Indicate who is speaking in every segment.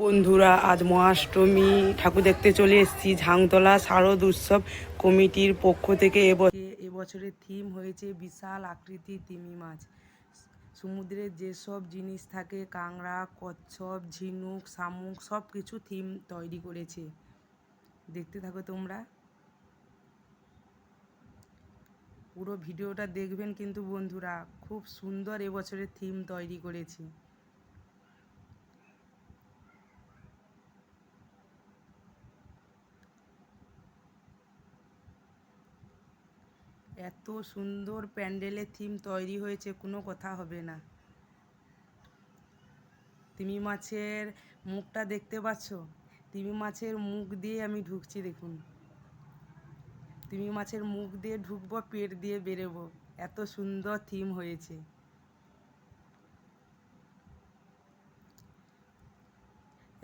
Speaker 1: বন্ধুরা, আজ মহাষ্টমী ঠাকুর দেখতে চলে এসেছি। ঝাংতলা শারদ উৎসব কমিটির পক্ষ থেকে এবছরের থিম হয়েছে বিশাল আকৃতির তিমি মাছ। সমুদ্রের যেসব জিনিস থাকে, কাঁকড়া, কচ্ছপ, ঝিনুক, শামুক, সব কিছু থিম তৈরি করেছে। দেখতে থাকো তোমরা, পুরো ভিডিওটা দেখবেন কিন্তু বন্ধুরা, খুব সুন্দর এবছরের থিম তৈরি করেছে। এত সুন্দর প্যান্ডেলের থিম তৈরি হয়েছে, কোনো কথা হবে না। তিমি মাছের মুখটা দেখতে পাচ্ছ? তিমি মাছের মুখ দিয়ে আমি ঢুকছি, দেখুন। তিমি মাছের মুখ দিয়ে ঢুকবো, পেট দিয়ে বেরোবো, এত সুন্দর থিম হয়েছে।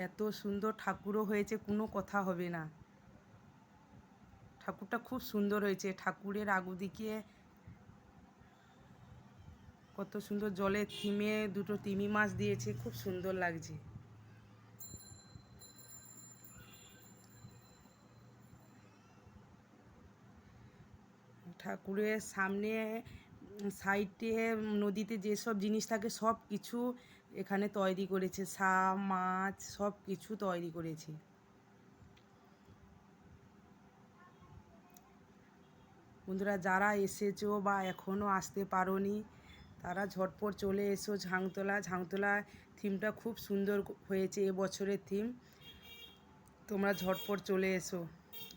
Speaker 1: এত সুন্দর ঠাকুরও হয়েছে, কোনো কথা হবে না। ঠাকুরটা খুব সুন্দর হয়েছে। ঠাকুরের আগুদিকে কত সুন্দর জলের থিমে দুটো তিমি মাছ দিয়েছে, খুব সুন্দর লাগছে। ঠাকুরের সামনে সাইডে নদীতে যেসব জিনিস থাকে সব কিছু এখানে তৈরি করেছে। সাপ, মাছ, সব কিছু তৈরি করেছে। বন্ধুরা, যারা এসেছো বা এখনও আসতে পারোনি, তারা ঝটপট চলে এসো ঝাংতলা থিমটা খুব সুন্দর হয়েছে এবছরের থিম। তোমরা ঝটপট চলে এসো।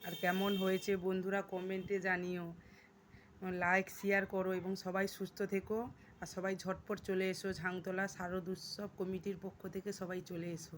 Speaker 1: আর কেমন হয়েছে বন্ধুরা কমেন্টে জানিও। লাইক শেয়ার করো এবং সবাই সুস্থ থেকো। আর সবাই ঝটপট চলে এসো। ঝাংতলা শারদ উৎসব কমিটির পক্ষ থেকে সবাই চলে এসো।